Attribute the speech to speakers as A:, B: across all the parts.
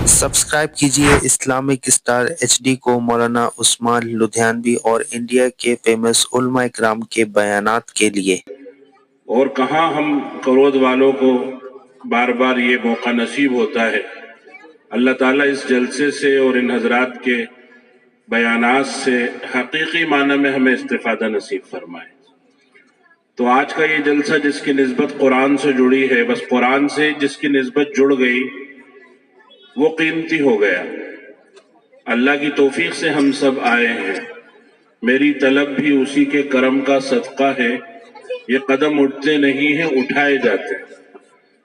A: Subscribe कीजिए Islamic star HD को मौलाना उस्मान लुधियानवी और इंडिया के फेमस उलमा इकराम के बयानात के लिए।
B: और कहाँ हम करोद वालों को बार बार ये मौका नसीब होता है। अल्लाह ताला इस जलसे से और इन हजरात के बयानात से हकीकी माना में हमें इस्तिफादा नसीब फरमाए। तो आज का ये जलसा जिसकी निस्बत कुरान से जुड़ी है, बस कुरान से जिसकी निस्बत जुड़ गई वो कीमती हो गया। अल्लाह की तौफीक से हम सब आए हैं। मेरी तलब भी उसी के करम का सदका है। ये कदम उठते नहीं हैं, उठाए जाते हैं।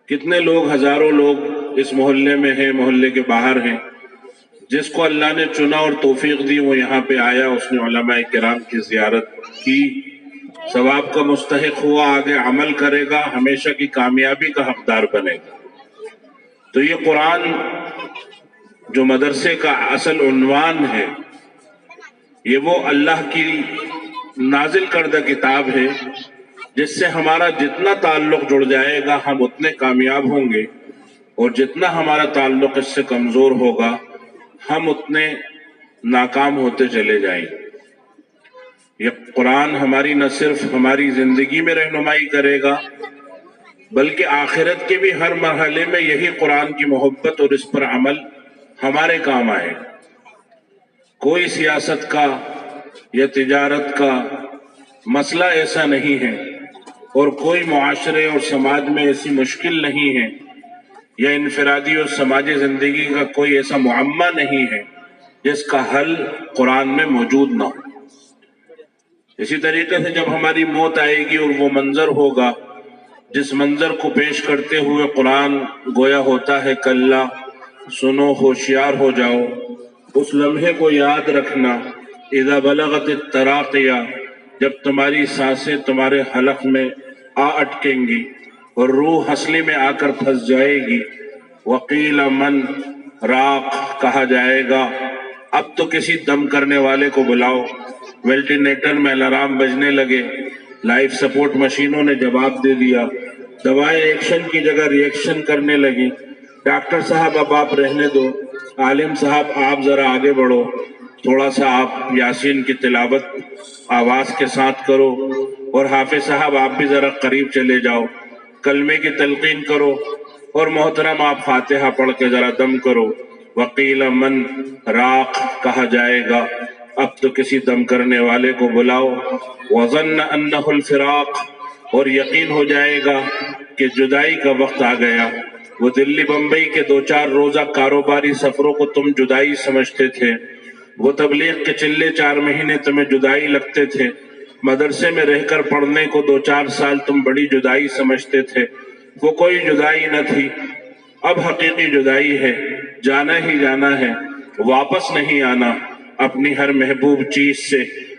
B: कितने लोग, हजारों लोग इस मोहल्ले में हैं, मोहल्ले के बाहर हैं। जिसको अल्लाह ने चुना और तौफीक दी वो यहाँ पे आया, उसने उलमाए किराम की जियारत की, सवाब का मुस्तहिक हुआ, आगे अमल करेगा, हमेशा की कामयाबी का हकदार बनेगा। तो ये कुरान जो मदरसे का असल उन्वान है, ये वो अल्लाह की नाजिल करदा किताब है जिससे हमारा जितना ताल्लुक जुड़ जाएगा हम उतने कामयाब होंगे, और जितना हमारा ताल्लुक इससे कमजोर होगा हम उतने नाकाम होते चले जाएंगे। ये कुरान हमारी न सिर्फ हमारी जिंदगी में रहनुमाई करेगा बल्कि आखिरत के भी हर मरहले में यही कुरान की मोहब्बत और इस पर अमल हमारे काम आए। कोई सियासत का या तिजारत का मसला ऐसा नहीं है, और कोई मुआशरे और समाज में ऐसी मुश्किल नहीं है, या इनफरादी और समाजी जिंदगी का कोई ऐसा मुअम्मा नहीं है जिसका हल कुरान में मौजूद ना हो। इसी तरीके से जब हमारी मौत आएगी और वो मंजर होगा जिस मंजर को पेश करते हुए कुरान गोया होता है, कल्ला सुनो होशियार हो जाओ, उस लम्हे को याद रखना, इज़ा बलगत तराक़िया, जब तुम्हारी सांसें तुम्हारे हलक में आ अटकेंगी और रूह हसली में आकर फंस जाएगी। वकील मन राख, कहा जाएगा अब तो किसी दम करने वाले को बुलाओ। वेंटिलेटर में अलार्म बजने लगे, लाइफ सपोर्ट मशीनों ने जवाब दे दिया, दवाएं एक्शन की जगह रिएक्शन करने लगी। डॉक्टर साहब अब आप रहने दो, आलिम साहब आप जरा आगे बढ़ो, थोड़ा सा आप यासीन की तिलावत आवाज के साथ करो, और हाफिज साहब आप भी जरा करीब चले जाओ, कलमे की तलकीन करो, और मोहतरम आप फातिहा पढ़ के जरा दम करो। वकील मन राख, कहा जाएगा अब तो किसी दम करने वाले को बुलाओ। वज़न्न अन्नहुल फिराक, और यकीन हो जाएगा कि जुदाई का वक्त आ गया। वो दिल्ली बम्बई के 2-4 रोजा कारोबारी सफरों को तुम जुदाई समझते थे, वो तबलीग के चिल्ले 4 महीने तुम्हें जुदाई लगते थे, मदरसे में रहकर पढ़ने को 2-4 साल तुम बड़ी जुदाई समझते थे, वो कोई जुदाई न थी। अब हकीकी जुदाई है, जाना ही जाना है, वापस नहीं आना। अपनी हर महबूब चीज से,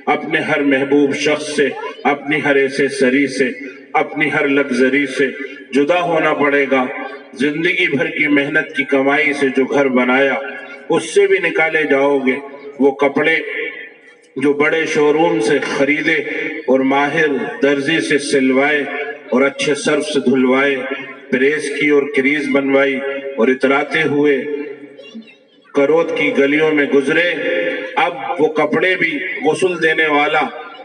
B: अपने हर महबूब शख्स से, अपनी हर ऐसे सरी से, अपनी हर लग्जरी से जुदा होना पड़ेगा। जिंदगी भर की मेहनत की कमाई से जो घर बनाया उससे भी निकाले जाओगे। वो कपड़े जो बड़े शोरूम से खरीदे और माहिर दर्जी से सिलवाए और अच्छे सर्फ से धुलवाए, प्रेस की और क्रीज बनवाई और इतराते हुए करोद की गलियों में गुजरे, अब वो कपड़े भी गुस्ल देने वाला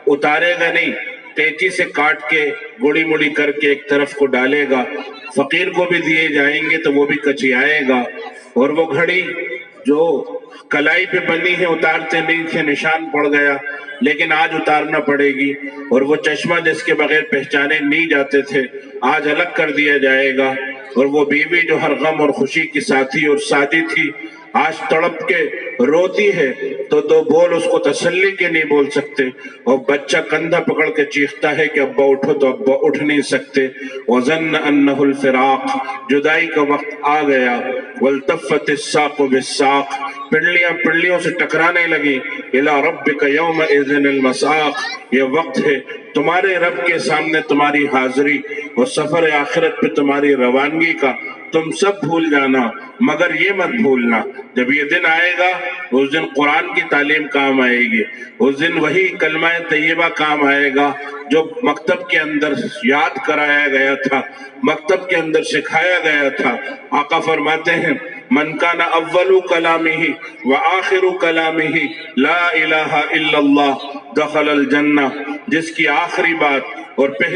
B: उतारेगा नहीं, कैंची से काट के गुड़ी मुड़ी करके एक तरफ को डालेगा, फकीर को भी दिए जाएंगे तो वो भी कचियाएगा। और वो घड़ी जो कलाई पे बनी है उतारते नहीं थे, निशान पड़ गया, लेकिन आज उतारना पड़ेगी। और वो चश्मा जिसके बगैर पहचाने नहीं जाते थे आज अलग कर दिया जाएगा। और वो बीवी जो हर गम और खुशी की साथी और साथी थी आज तड़प के रोती है तो 2 बोल उसको तसल्ली के नहीं बोल सकते, और बच्चा कंधा पकड़ के चीखता है कि अब्बा उठो तो अब्बा उठ नहीं सकते। वज़न्न अन्नहुल फिराक, जुदाई का वक्त आ गया। वल्तफ़्फ़तिस साक़ु बिस्साक़, पिंडलियां पिंडलियों से टकराने लगी। इला रब्बिका यौमइज़िनिल मसाक़, ये वक्त है तुम्हारे रब के सामने तुम्हारी हाजिरी और सफर आखिरत पे तुम्हारी रवानगी का। तुम सब भूल जाना मगर ये मत भूलना, जब ये दिन आएगा उस दिन कुरान की तालीम काम आएगी, उस दिन वही कलमा तैयबा काम आएगा जो मकतब के अंदर याद कराया गया था, मकतब के अंदर सिखाया गया था। आका फरमाते हैं من کان اول کلامہ وآخر کلامہ لا الہ الا اللہ دخل الجنہ، جس کی آخری بات اور پہلی